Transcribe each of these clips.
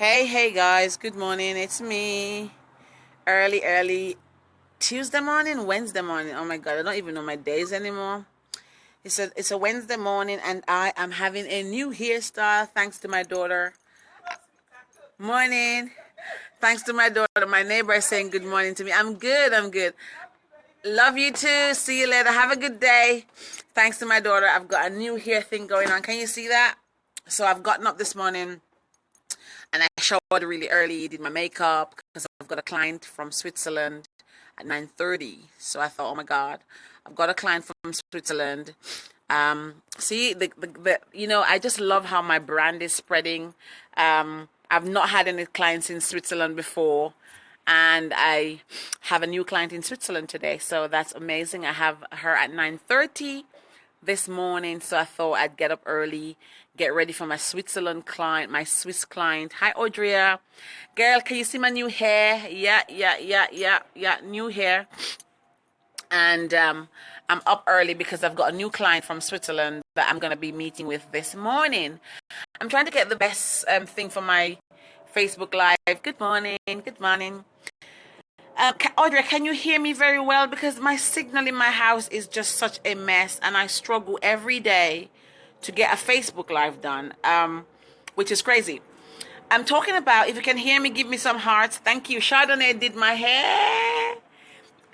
Hey guys, good morning. It's me. Early Tuesday morning, Wednesday morning. Oh my god, I don't even know my days anymore. It's a Wednesday morning and I am having a new hairstyle thanks to my daughter. Morning. Thanks to my daughter. My neighbor is saying good morning to me. I'm good. Love you too. See you later. Have a good day. Thanks to my daughter, I've got a new hair thing going on. Can you see that? So I've gotten up this morning and I showered really early, did my makeup because I've got a client from Switzerland at 9:30. So I thought, oh my God, I've got a client from Switzerland. See, I just love how my brand is spreading. I've not had any clients in Switzerland before, and I have a new client in Switzerland today. So that's amazing. I have her at 9:30 this morning, so I thought I'd get up early, get ready for my Switzerland client, my Swiss client. Hi, Audria. Girl, can you see my new hair? Yeah, new hair. And I'm up early because I've got a new client from Switzerland that I'm going to be meeting with this morning. I'm trying to get the best thing for my Facebook Live. Good morning. Good morning. Audrey, can you hear me very well? Because my signal in my house is just such a mess, and I struggle every day to get a Facebook Live done, which is crazy. I'm talking about, if you can hear me, give me some hearts. Thank you. Chardonnay did my hair.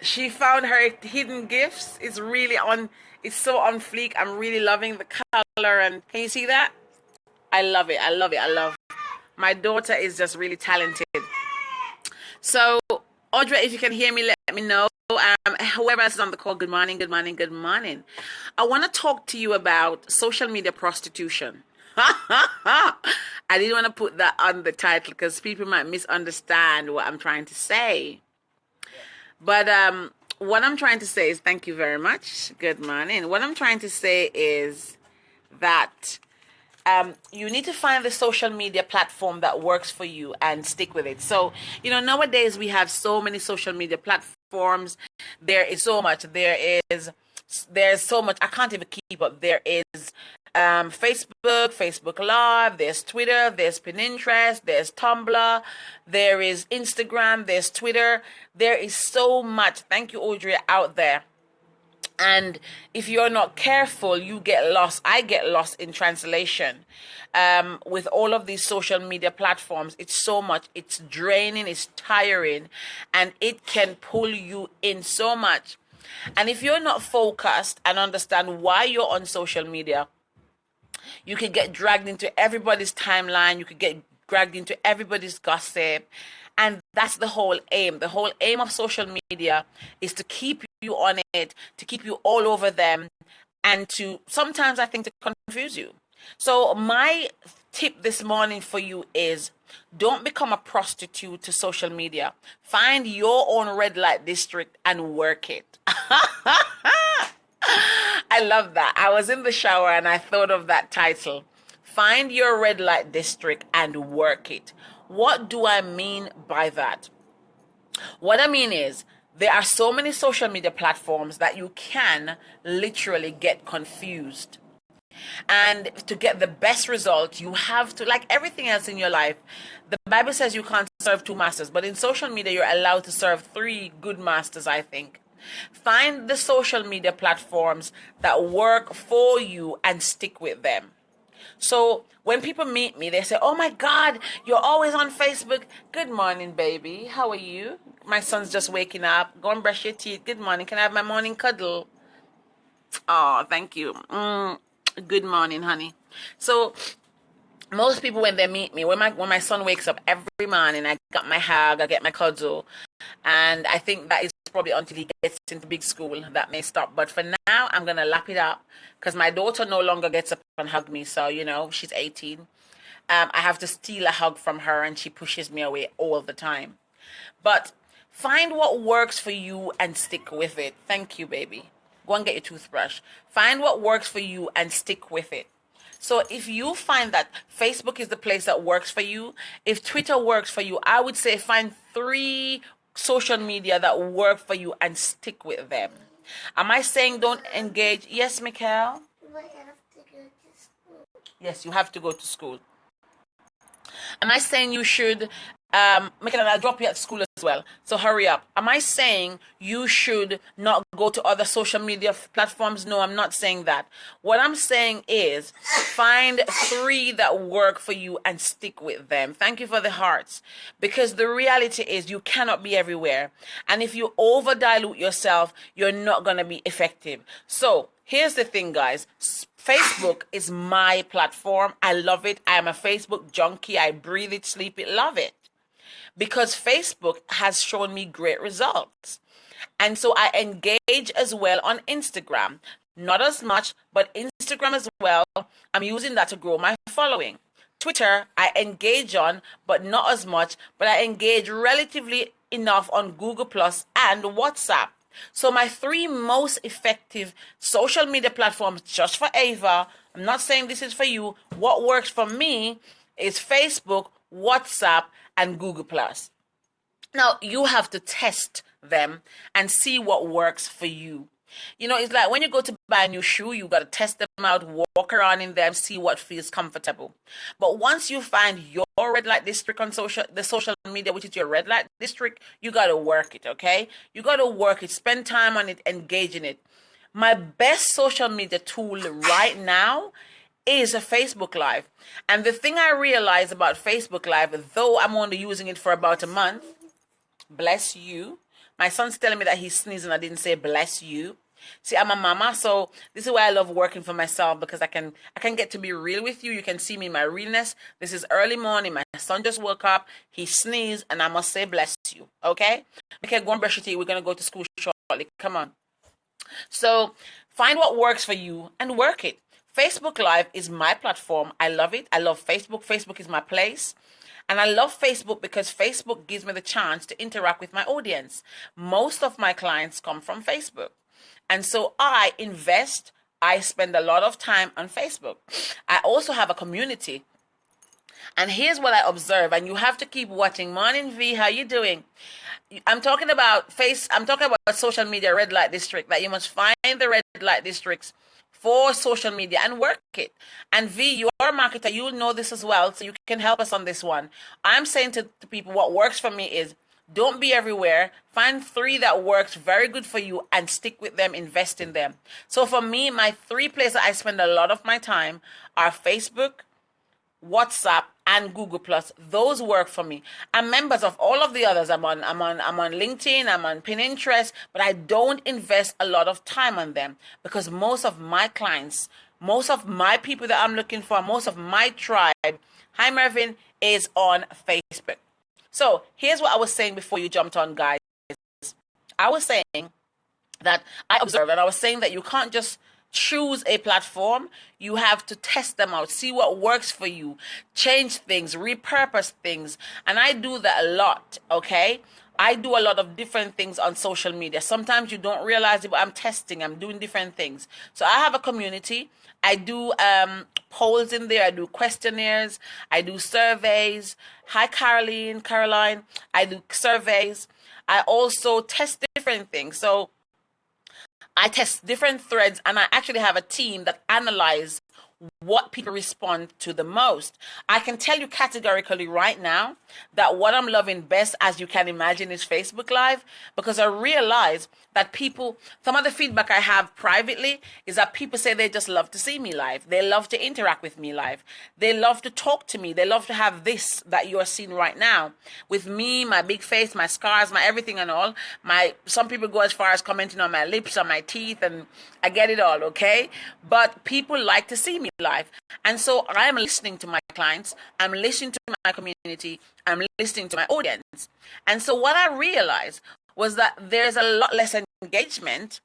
She found her hidden gifts. It's so on fleek. I'm really loving the color. And can you see that? I love it. I love it. I love it. My daughter is just really talented. So, Audrey, if you can hear me, let me know. Whoever else is on the call, good morning, good morning, good morning. I want to talk to you about social media prostitution. I didn't want to put that on the title because people might misunderstand what I'm trying to say. But what I'm trying to say is, thank you very much. Good morning. What I'm trying to say is that you need to find the social media platform that works for you and stick with it. So, nowadays we have so many social media platforms. There is so much. There's so much. I can't even keep up. There is Facebook Live, there's Twitter, there's Pinterest, there's Tumblr, there is Instagram, there's Twitter. There is so much. Thank you, Audrey, out there. And if you're not careful, you get lost. I get lost in translation with all of these social media platforms. It's so much. It's draining, it's tiring, and it can pull you in so much. And if you're not focused and understand why you're on social media, you could get dragged into everybody's timeline. You could get dragged into everybody's gossip. And that's the whole aim. The whole aim of social media is to keep you on it, to keep you all over them, and to sometimes, I think, to confuse you. So my tip this morning for you is, don't become a prostitute to social media. Find your own red light district and work it. I love that. I was in the shower and I thought of that title. Find your red light district and work it. What do I mean by that? What I mean is, there are so many social media platforms that you can literally get confused. And to get the best result, you have to, like everything else in your life, the Bible says you can't serve two masters, but in social media, you're allowed to serve three good masters, I think. Find the social media platforms that work for you and stick with them. So when people meet me, they say, oh my God, you're always on Facebook. Good morning, baby. How are you? My son's just waking up. Go and brush your teeth. Good morning. Can I have my morning cuddle? Oh, thank you. Good morning, honey. So most people, when they meet me, when my son wakes up every morning, I got my hug, I get my cuddle, and I think that is probably until he gets into big school that may stop. But for now, I'm gonna lap it up because my daughter no longer gets up and hug me. So she's 18. I have to steal a hug from her, and she pushes me away all the time. But find what works for you and stick with it. Thank you, baby. Go and get your toothbrush. Find what works for you and stick with it. So if you find that Facebook is the place that works for you, if Twitter works for you, I would say find three social media that work for you and stick with them. Am I saying don't engage? Yes, Mikhail? Do I have to go to school? Yes, you have to go to school. Am I saying you should make it, and I'll drop you at school as well, so hurry up. Am I saying you should not go to other social media platforms? No, I'm not saying that. What I'm saying is find 3 that work for you and stick with them. Thank you for the hearts. Because the reality is you cannot be everywhere. And if you over dilute yourself, you're not going to be effective. So here's the thing, guys. Facebook is my platform. I love it. I am a Facebook junkie. I breathe it, sleep it, love it. Because Facebook has shown me great results. And so I engage as well on Instagram. Not as much, but Instagram as well. I'm using that to grow my following. Twitter, I engage on, but not as much, but I engage relatively enough on Google Plus and WhatsApp. So my 3 most effective social media platforms, just for Ava, I'm not saying this is for you. What works for me is Facebook, WhatsApp, and Google Plus. Now, you have to test them and see what works for you. You know, it's like when you go to buy a new shoe, you got to test them out, walk around in them, see what feels comfortable. But once you find your red light district on the social media, which is your red light district, you got to work it, okay? You got to work it, spend time on it, engage in it. My best social media tool right now is a Facebook Live. And the thing I realized about Facebook Live, though I'm only using it for about a month, bless you. My son's telling me that he's sneezing. I didn't say bless you. See, I'm a mama, so this is why I love working for myself, because I can get to be real with you. You can see me in my realness. This is early morning. My son just woke up. He sneezed, and I must say bless you. Okay? Okay, go and brush your teeth. We're gonna go to school shortly. Come on. So find what works for you and work it. Facebook Live is my platform. I love it. I love Facebook. Facebook is my place. And I love Facebook because Facebook gives me the chance to interact with my audience. Most of my clients come from Facebook. And so I spend a lot of time on Facebook. I also have a community. And here's what I observe, and you have to keep watching. Morning V, how you doing? I'm talking about social media red light district, that you must find the red light districts for social media and work it. And V, you're a marketer, you'll know this as well, so you can help us on this one. I'm saying to people, what works for me is don't be everywhere. Find 3 that works very good for you and stick with them, invest in them. So for me, my 3 places I spend a lot of my time are Facebook, WhatsApp, and Google Plus. Those work for me. I'm members of all of the others. I'm on LinkedIn, I'm on Pinterest, but I don't invest a lot of time on them because most of my clients, most of my people that I'm looking for, most of my tribe, hi Mervyn, is on Facebook. So here's what I was saying before you jumped on, guys. I was saying that I observe, and I was saying that you can't just choose a platform. You have to test them out, see what works for you, change things, repurpose things. And I do that a lot, okay? I do a lot of different things on social media. Sometimes you don't realize it, but I'm testing, I'm doing different things. So I have a community. I do polls in there. I do questionnaires. I do surveys. Hi, Caroline. I do surveys. I also test different things. So I test different threads, and I actually have a team that analyze what people respond to the most. I can tell you categorically right now that what I'm loving best, as you can imagine, is Facebook Live, because I realize that some of the feedback I have privately is that people say they just love to see me live. They love to interact with me live. They love to talk to me. They love to have this that you're seeing right now with me, my big face, my scars, my everything and all. Some people go as far as commenting on my lips, on my teeth, and I get it all, okay? But people like to see me live. And so I am listening to my clients. I'm listening to my community. I'm listening to my audience. And so what I realized was that there's a lot less engagement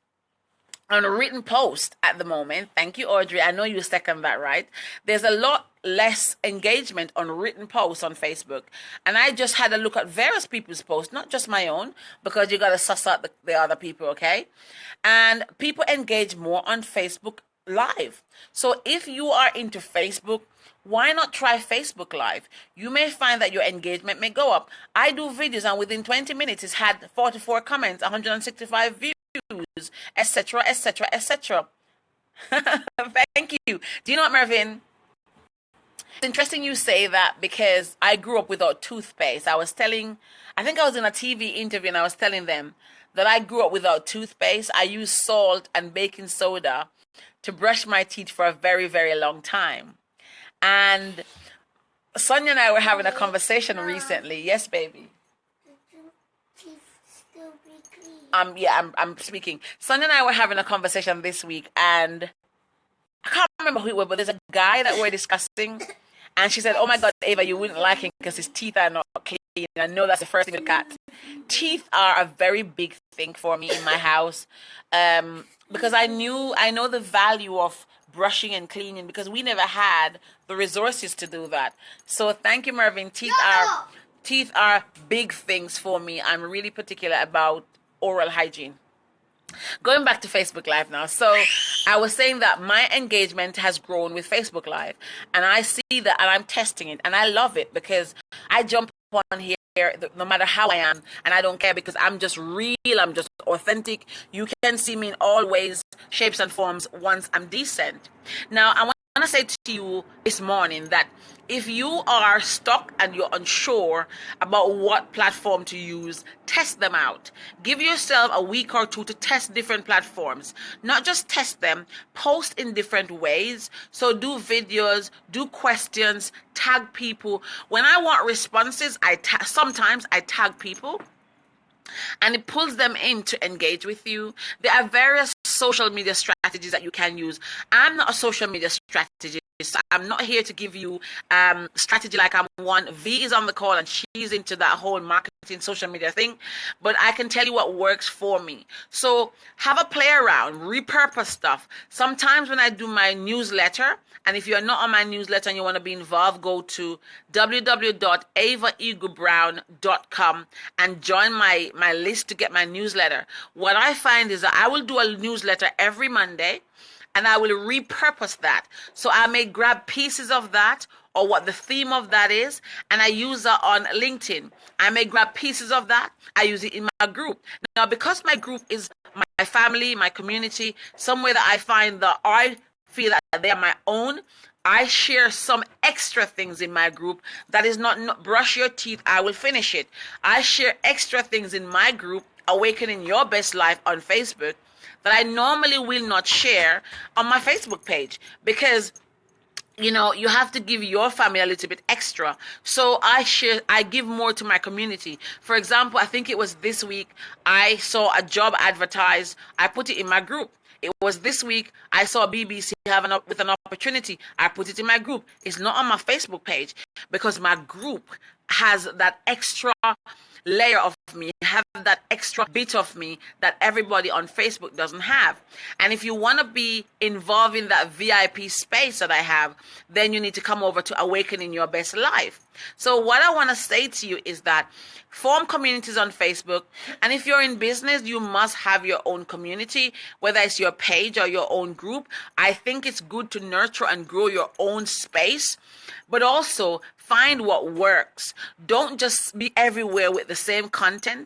on a written post at the moment. Thank you, Audrey. I know you second that, right? There's a lot less engagement on written posts on Facebook. And I just had a look at various people's posts, not just my own, because you got to suss out the other people, okay? And people engage more on Facebook Live. So if you are into Facebook, why not try Facebook Live? You may find that your engagement may go up. I do videos, and within 20 minutes, it's had 44 comments, 165 views, etc., etc., etc. Thank you. Do you know what, Mervyn? It's interesting you say that because I grew up without toothpaste. I think I was in a TV interview and I was telling them that I grew up without toothpaste. I used salt and baking soda to brush my teeth for a very, very long time. And Sonia and I were having a conversation recently. Yes, baby. Yeah, I'm speaking. Sonia and I were having a conversation this week, and I can't remember who it was, but there's a guy that we're discussing, and she said, "Oh my God, Ava, you wouldn't like him because his teeth are not clean." I know that's the first thing to look at. Teeth are a very big thing for me in my house, because I know the value of brushing and cleaning because we never had the resources to do that. So thank you, Mervyn. Teeth are big things for me. I'm really particular about oral hygiene. Going back to Facebook Live now. So I was saying that my engagement has grown with Facebook Live, and I see that, and I'm testing it, and I love it because I jump on here no matter how I am, and I don't care because I'm just real, I'm just authentic. You can see me in all ways, shapes and forms once I'm decent. Now I want to say to you this morning that if you are stuck and you're unsure about what platform to use, test them out. Give yourself a week or two to test different platforms. Not just test them, post in different ways. So do videos, do questions, tag people. When I want responses, sometimes I tag people, and it pulls them in to engage with you. There are various social media strategies that you can use. I'm not a social media strategist. I'm not here to give you strategy like I'm one. V is on the call and she's into that whole marketing social media thing, but I can tell you what works for me. So have a play around, repurpose stuff. Sometimes when I do my newsletter, and if you're not on my newsletter and you want to be involved, go to www.avaeaglebrown.com and join my list to get my newsletter. What I find is that I will do a newsletter every Monday, and I will repurpose that. So I may grab pieces of that or what the theme of that is, and I use that on LinkedIn. I may grab pieces of that. I use it in my group. Now, because my group is my family, my community, somewhere that I find that I feel that they are my own, I share some extra things in my group that is not brush your teeth, I will finish it. I share extra things in my group, Awakening Your Best Life on Facebook, that I normally will not share on my Facebook page because you have to give your family a little bit extra. So I give more to my community. For example, I think it was this week, I saw a job advertised. I put it in my group. It was this week, I saw BBC with an opportunity. I put it in my group. It's not on my Facebook page because my group has that extra layer of me, have that extra bit of me that everybody on Facebook doesn't have. And if you want to be involved in that VIP space that I have, then you need to come over to Awakening Your Best Life. So what I want to say to you is that form communities on Facebook. And if you're in business, you must have your own community, whether it's your page or your own group. I think it's good to nurture and grow your own space, but also find what works. Don't just be everywhere with the same content.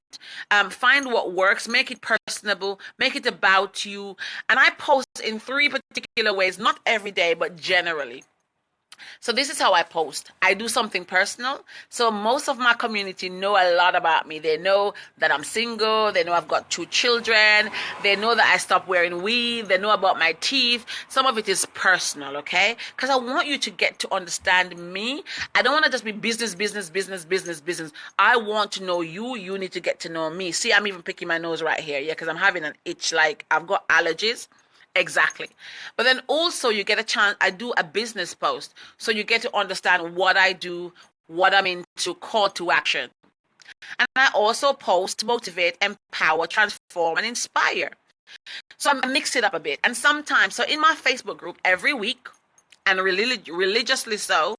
Find what works, make it personable, make it about you. And I post in 3 particular ways, not every day, but generally. So this is how I post. I do something personal. So most of my community know a lot about me. They know that I'm single. They know I've got 2 children. They know that I stopped wearing weave. They know about my teeth. Some of it is personal, okay? Because I want you to get to understand me. I don't want to just be business. I want to know you. You need to get to know me. See, I'm even picking my nose right here, yeah, because I'm having an itch, like I've got allergies. Exactly. But then also you get a chance, I do a business post. So you get to understand what I do, what I'm into, call to action. And I also post, motivate, empower, transform, and inspire. So I mix it up a bit. And sometimes, so in my Facebook group every week, and religiously so,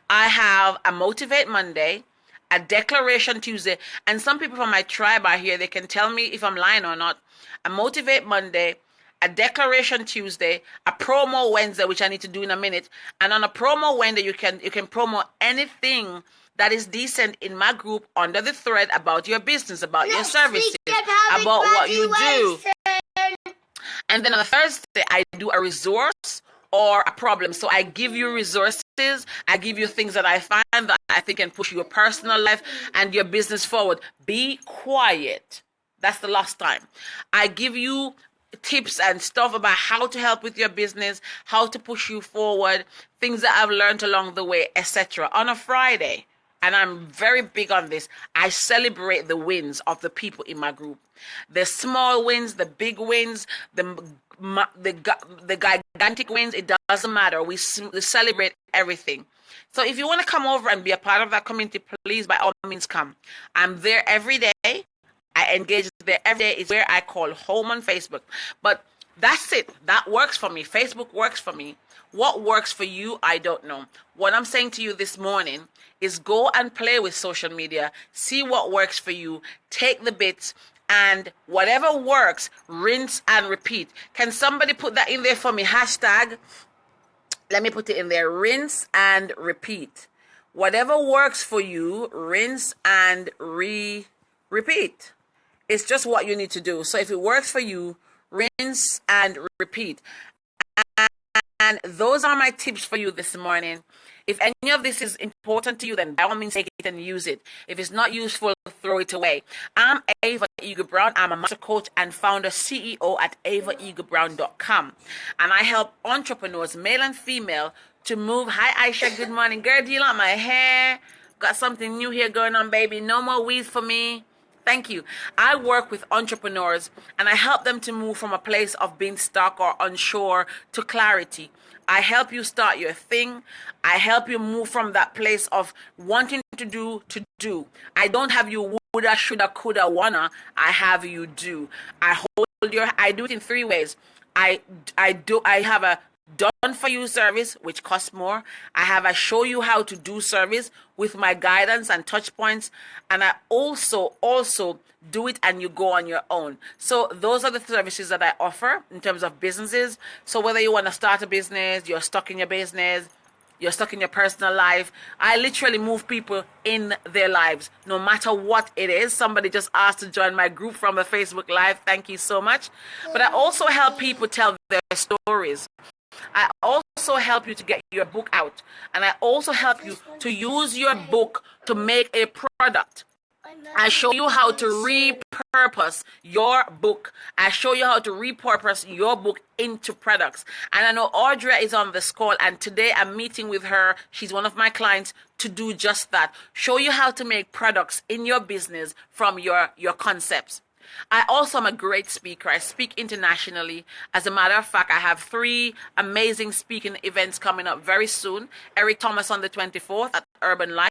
I have a Motivate Monday, a Declaration Tuesday, and some people from my tribe are here. They can tell me if I'm lying or not. A Motivate Monday, a Declaration Tuesday, a Promo Wednesday, which I need to do in a minute. And on a Promo Wednesday, you can promo anything that is decent in my group under the thread about your business, about your services, about what you do. And then on a Thursday, I do a resource or a problem. So I give you resources I give you things that I find that I think can push your personal life and your business forward. Be quiet. That's the last time. I give you tips and stuff about how to help with your business, how to push you forward, things that I've learned along the way, etc. On a Friday, and I'm very big on this, I celebrate the wins of the people in my group. The small wins, the big wins, the gigantic wins, it doesn't matter. We celebrate everything. So if you want to come over and be a part of that community, please, by all means, come. I'm there every day. I engage there every day. It's where I call home on Facebook. But that's it. That works for me. Facebook works for me. What works for you, I don't know. What I'm saying to you this morning is go and play with social media. See what works for you. Take the bits. And whatever works, rinse and repeat. Can somebody put that in there for me? Hashtag. Let me put it in there. Rinse and repeat. Whatever works for you, rinse and repeat. It's just what you need to do. So if it works for you, rinse and repeat. And those are my tips for you this morning. If any of this is important to you, then by all means take it and use it. If it's not useful, throw it away. I'm Ava Eager Brown. I'm a master coach and founder CEO at avaeagerbrown.com. And I help entrepreneurs, male and female, to move. Hi, Aisha. Good morning. Girl, do you like my hair? Got something new here going on, baby. No more weeds for me. Thank you. I work with entrepreneurs and I help them to move from a place of being stuck or unsure to clarity. I help you start your thing. I help you move from that place of wanting to do. I don't have you woulda, shoulda, coulda, wanna. I have you do. I do it in 3 ways. I have a done for you service, which costs more. I have a show you how to do service with my guidance and touch points. And I also do it and you go on your own. So those are the services that I offer in terms of businesses. So whether you want to start a business, you're stuck in your business, you're stuck in your personal life, I literally move people in their lives, no matter what it is. Somebody just asked to join my group from a Facebook Live. Thank you so much. But I also help people tell their stories. I also help you to get your book out. And I also help you to use your book to make a product. I show you how to repurpose your book. I show you how to repurpose your book into products. And I know Audra is on this call, and today I'm meeting with her. She's one of my clients to do just that. Show you how to make products in your business from your concepts. I also am a great speaker. I speak internationally. As a matter of fact, I have 3 amazing speaking events coming up very soon. Eric Thomas on the 24th at Urban Life.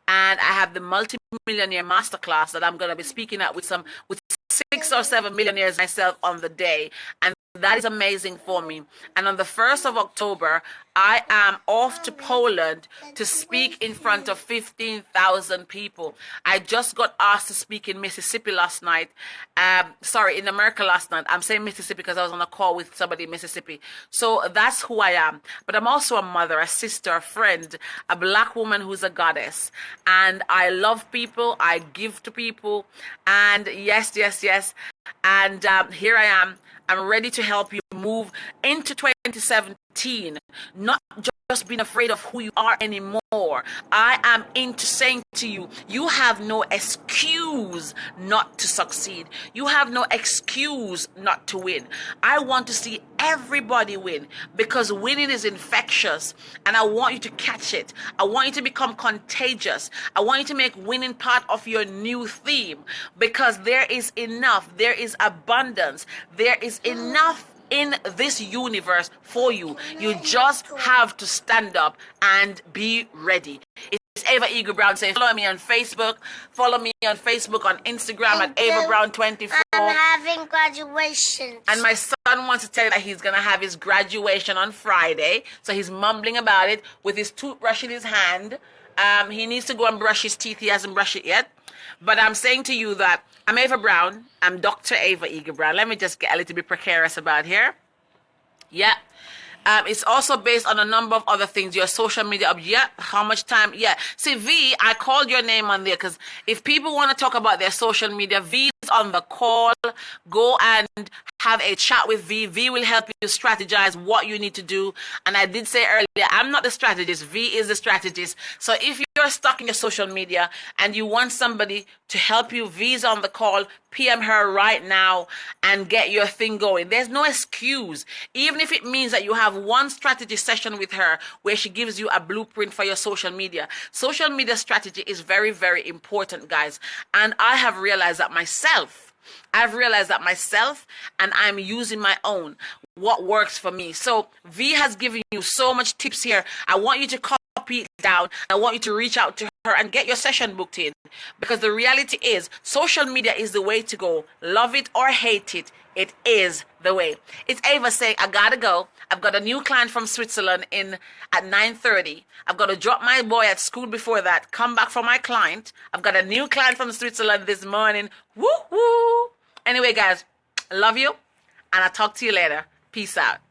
And I have the Multi-Millionaire Masterclass that I'm going to be speaking at with 6 or 7 millionaires myself on the day. And that is amazing for me. And on the 1st of October, I am off to Poland to speak in front of 15,000 people. I just got asked to speak in Mississippi last night. In America last night. I'm saying Mississippi because I was on a call with somebody in Mississippi. So that's who I am. But I'm also a mother, a sister, a friend, a black woman who's a goddess. And I love people. I give to people. And yes. And here I am. I'm ready to help you move into 2017, not just being afraid of who you are anymore. I am into saying to you, you have no excuse not to succeed. You have no excuse not to win. I want to see everybody win because winning is infectious and I want you to catch it. I want you to become contagious. I want you to make winning part of your new theme because there is enough. There is abundance. There is enough in this universe for you. You just have to stand up and be ready. It's Ava Eager Brown saying follow me on Facebook. Follow me on Facebook, on Instagram at Ava Brown 24. I'm having graduation. And my son wants to tell you that he's going to have his graduation on Friday. So he's mumbling about it with his toothbrush in his hand. He needs to go and brush his teeth. He hasn't brushed it yet. But I'm saying to you that I'm Ava Brown. I'm Dr. Ava Eager Brown. Let me just get a little bit precarious about here. Yeah. It's also based on a number of other things. Your social media, how much time? Yeah. See, V, I called your name on there because if people want to talk about their social media, V is on the call. Go and have a chat with V. V will help you strategize what you need to do. And I did say earlier, I'm not the strategist. V is the strategist. So if you're stuck in your social media and you want somebody to help you, V's on the call. PM her right now and get your thing going. There's no excuse. Even if it means that you have one strategy session with her where she gives you a blueprint for your social media. Social media strategy is very, very important, guys. And I have realized that myself. And I'm using my own, what works for me. So V has given you so much tips here. I want you to copy it down. I want you to reach out to her and get your session booked in, because the reality is social media is the way to go. Love it or hate it, it is the way. It's Ava saying, I gotta go. I've got a new client from Switzerland in at 9:30. I've got to drop my boy at school before that, come back for my client. I've got a new client from Switzerland this morning. Woo woo. Anyway, guys, I love you, and I'll talk to you later. Peace out.